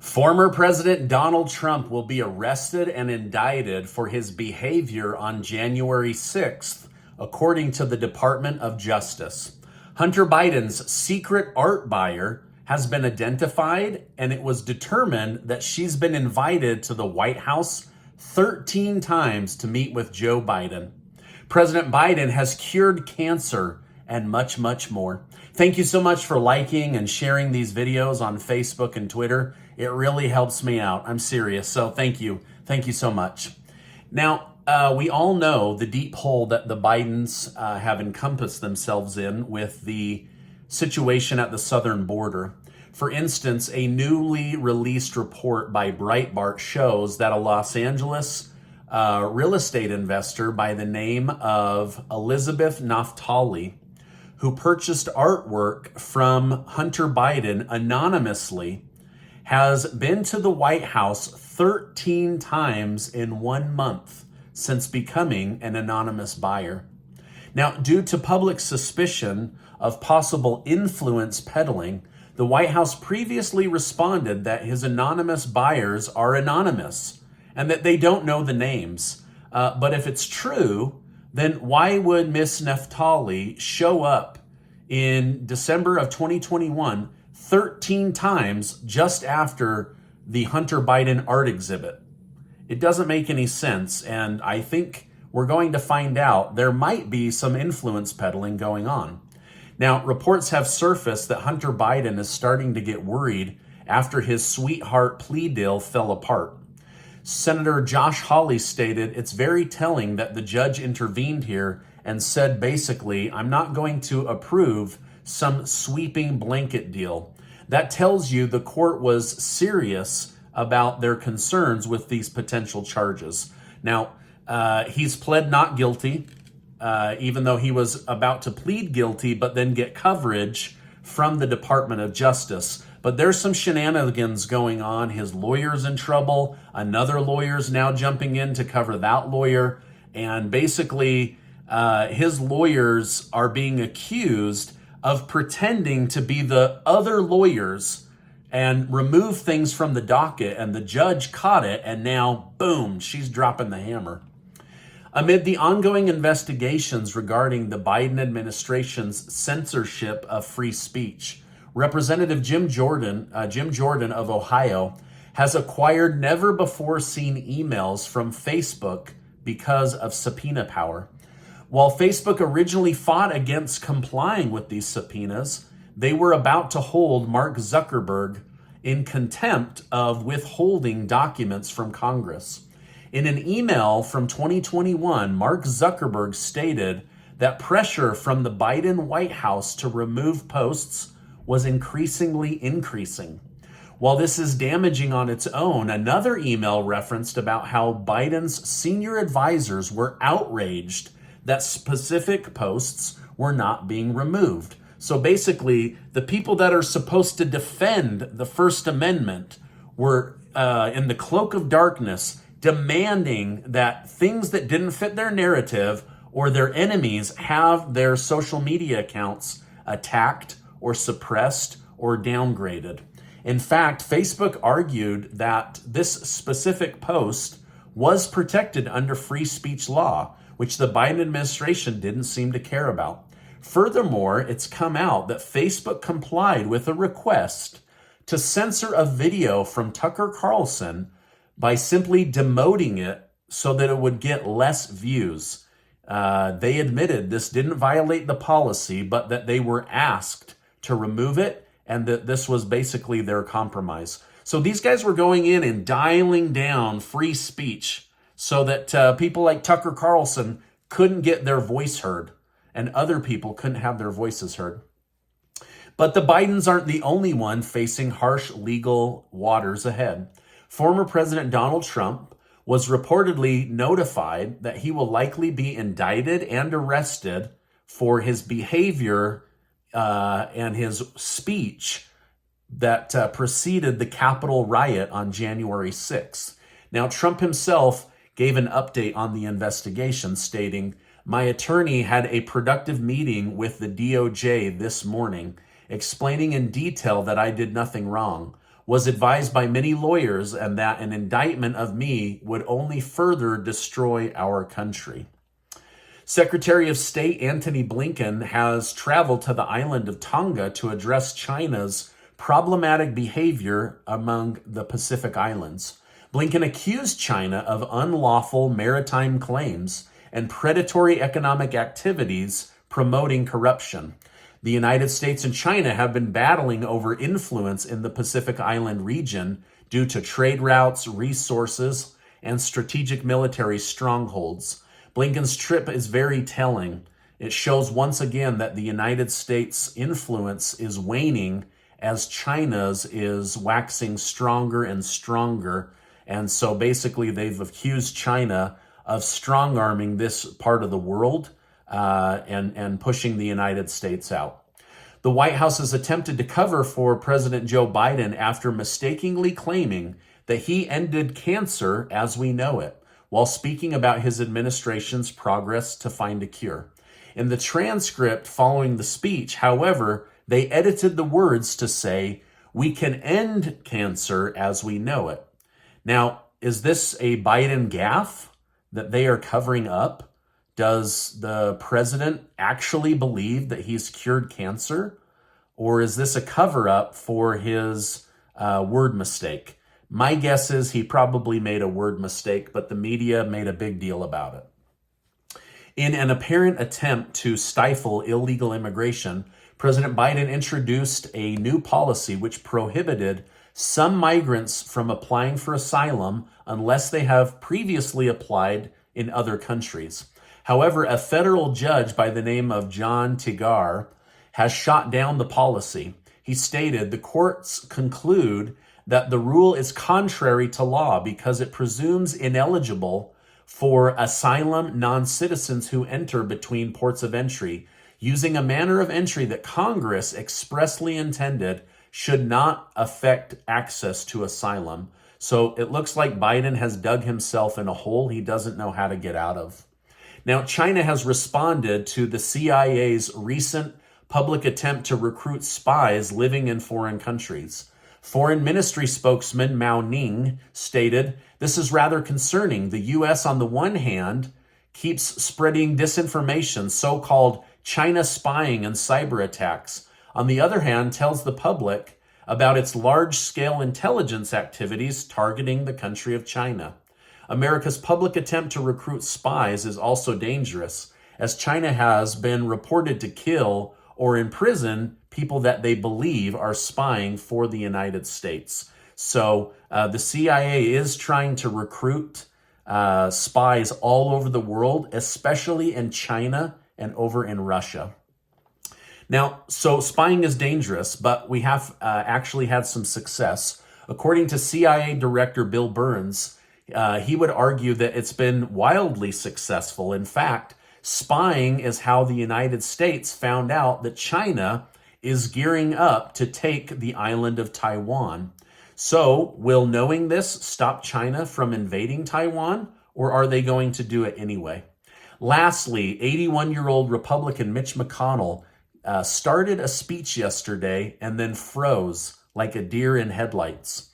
Former President Donald Trump will be arrested and indicted for his behavior on January 6th, according to the Department of Justice. Hunter Biden's secret art buyer has been identified, and it was determined that she's been invited to the White House 13 times to meet with Joe Biden. President Biden has cured cancer and much, much more. Thank you so much for liking and sharing these videos on Facebook and Twitter. It really helps me out. I'm serious. So thank you. Thank you so much. Now, we all know the deep hole that the Bidens have encompassed themselves in with the situation at the southern border. For instance, a newly released report by Breitbart shows that a Los Angeles real estate investor by the name of Elizabeth Naftali, who purchased artwork from Hunter Biden anonymously, has been to the White House 13 times in 1 month since becoming an anonymous buyer. Now, due to public suspicion of possible influence peddling, the White House previously responded that his anonymous buyers are anonymous and that they don't know the names. But if it's true, then why would Miss Naftali show up in December of 2021 13 times just after the Hunter Biden art exhibit? It doesn't make any sense, and I think we're going to find out there might be some influence peddling going on. Now, reports have surfaced that Hunter Biden is starting to get worried after his sweetheart plea deal fell apart. Senator Josh Hawley stated, "It's very telling that the judge intervened here and said basically, I'm not going to approve some sweeping blanket deal. That tells you the court was serious about their concerns with these potential charges." Now, he's pled not guilty, even though he was about to plead guilty, but then get coverage from the Department of Justice. But there's some shenanigans going on. His lawyer's in trouble. Another lawyer's now jumping in to cover that lawyer. And basically, his lawyers are being accused of pretending to be the other lawyers and remove things from the docket. And the judge caught it. And now, boom, she's dropping the hammer. Amid the ongoing investigations regarding the Biden administration's censorship of free speech, Representative Jim Jordan of Ohio has acquired never-before-seen emails from Facebook because of subpoena power. While Facebook originally fought against complying with these subpoenas, they were about to hold Mark Zuckerberg in contempt of withholding documents from Congress. In an email from 2021, Mark Zuckerberg stated that pressure from the Biden White House to remove posts was increasingly increasing. While this is damaging on its own, another email referenced about how Biden's senior advisors were outraged that specific posts were not being removed. So basically, the people that are supposed to defend the First Amendment were in the cloak of darkness, demanding that things that didn't fit their narrative or their enemies have their social media accounts attacked or suppressed or downgraded. In fact, Facebook argued that this specific post was protected under free speech law, which the Biden administration didn't seem to care about. Furthermore, it's come out that Facebook complied with a request to censor a video from Tucker Carlson by simply demoting it so that it would get less views. They admitted this didn't violate the policy, but that they were asked to remove it, and that this was basically their compromise. So these guys were going in and dialing down free speech so that people like Tucker Carlson couldn't get their voice heard and other people couldn't have their voices heard. But the Bidens aren't the only one facing harsh legal waters ahead. Former President Donald Trump was reportedly notified that he will likely be indicted and arrested for his behavior and his speech that preceded the Capitol riot on January 6th. Now, Trump himself gave an update on the investigation, stating, "My attorney had a productive meeting with the DOJ this morning, explaining in detail that I did nothing wrong. Was advised by many lawyers, and that an indictment of me would only further destroy our country. Secretary of State Antony Blinken has traveled to the island of Tonga to address China's problematic behavior among the Pacific Islands. Blinken accused China of unlawful maritime claims and predatory economic activities promoting corruption. The United States and China have been battling over influence in the Pacific Island region due to trade routes, resources, and strategic military strongholds. Blinken's trip is very telling. It shows once again that the United States' influence is waning as China's is waxing stronger and stronger. And so basically they've accused China of strong-arming this part of the world and pushing the United States out. The White House has attempted to cover for President Joe Biden after mistakenly claiming that he ended cancer as we know it, while speaking about his administration's progress to find a cure. In the transcript following the speech, however, they edited the words to say, "We can end cancer as we know it." Now, is this a Biden gaffe that they are covering up? Does the president actually believe that he's cured cancer? Or is this a cover-up for his word mistake? My guess is he probably made a word mistake, but the media made a big deal about it. In an apparent attempt to stifle illegal immigration, President Biden introduced a new policy which prohibited some migrants from applying for asylum unless they have previously applied in other countries. However, a federal judge by the name of John Tigar has shot down the policy. He stated, "The courts conclude that the rule is contrary to law because it presumes ineligible for asylum non-citizens who enter between ports of entry, using a manner of entry that Congress expressly intended should not affect access to asylum." So it looks like Biden has dug himself in a hole he doesn't know how to get out of. Now, China has responded to the CIA's recent public attempt to recruit spies living in foreign countries. Foreign Ministry spokesman Mao Ning stated, "This is rather concerning. The U.S. on the one hand keeps spreading disinformation, so-called China spying and cyber attacks. On the other hand, tells the public about its large-scale intelligence activities targeting the country of China. America's public attempt to recruit spies is also dangerous, as China has been reported to kill or imprison people that they believe are spying for the United States." So the CIA is trying to recruit spies all over the world, especially in China and over in Russia. Now, so spying is dangerous, but we have actually had some success. According to CIA Director Bill Burns, he would argue that it's been wildly successful. In fact, spying is how the United States found out that China is gearing up to take the island of Taiwan. So, will knowing this stop China from invading Taiwan, or are they going to do it anyway? Lastly, 81-year-old Republican Mitch McConnell started a speech yesterday and then froze like a deer in headlights.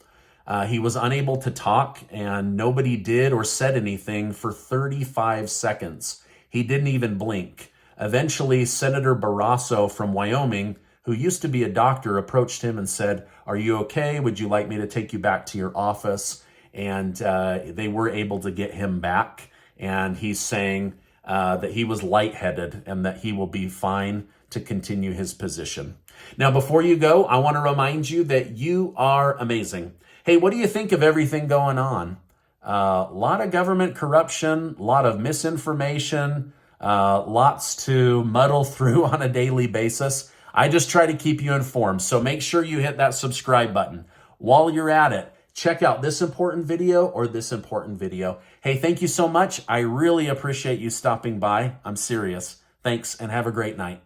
He was unable to talk, and nobody did or said anything for 35 seconds. He didn't even blink. Eventually, Senator Barrasso from Wyoming, who used to be a doctor, approached him and said, "Are you okay? Would you like me to take you back to your office?" And they were able to get him back. And he's saying that he was lightheaded and that he will be fine to continue his position. Now, before you go, I want to remind you that you are amazing. Hey, what do you think of everything going on? A lot of government corruption, a lot of misinformation, lots to muddle through on a daily basis. I just try to keep you informed, so make sure you hit that subscribe button. While you're at it, check out this important video or this important video. Hey, thank you so much. I really appreciate you stopping by. I'm serious. Thanks, and have a great night.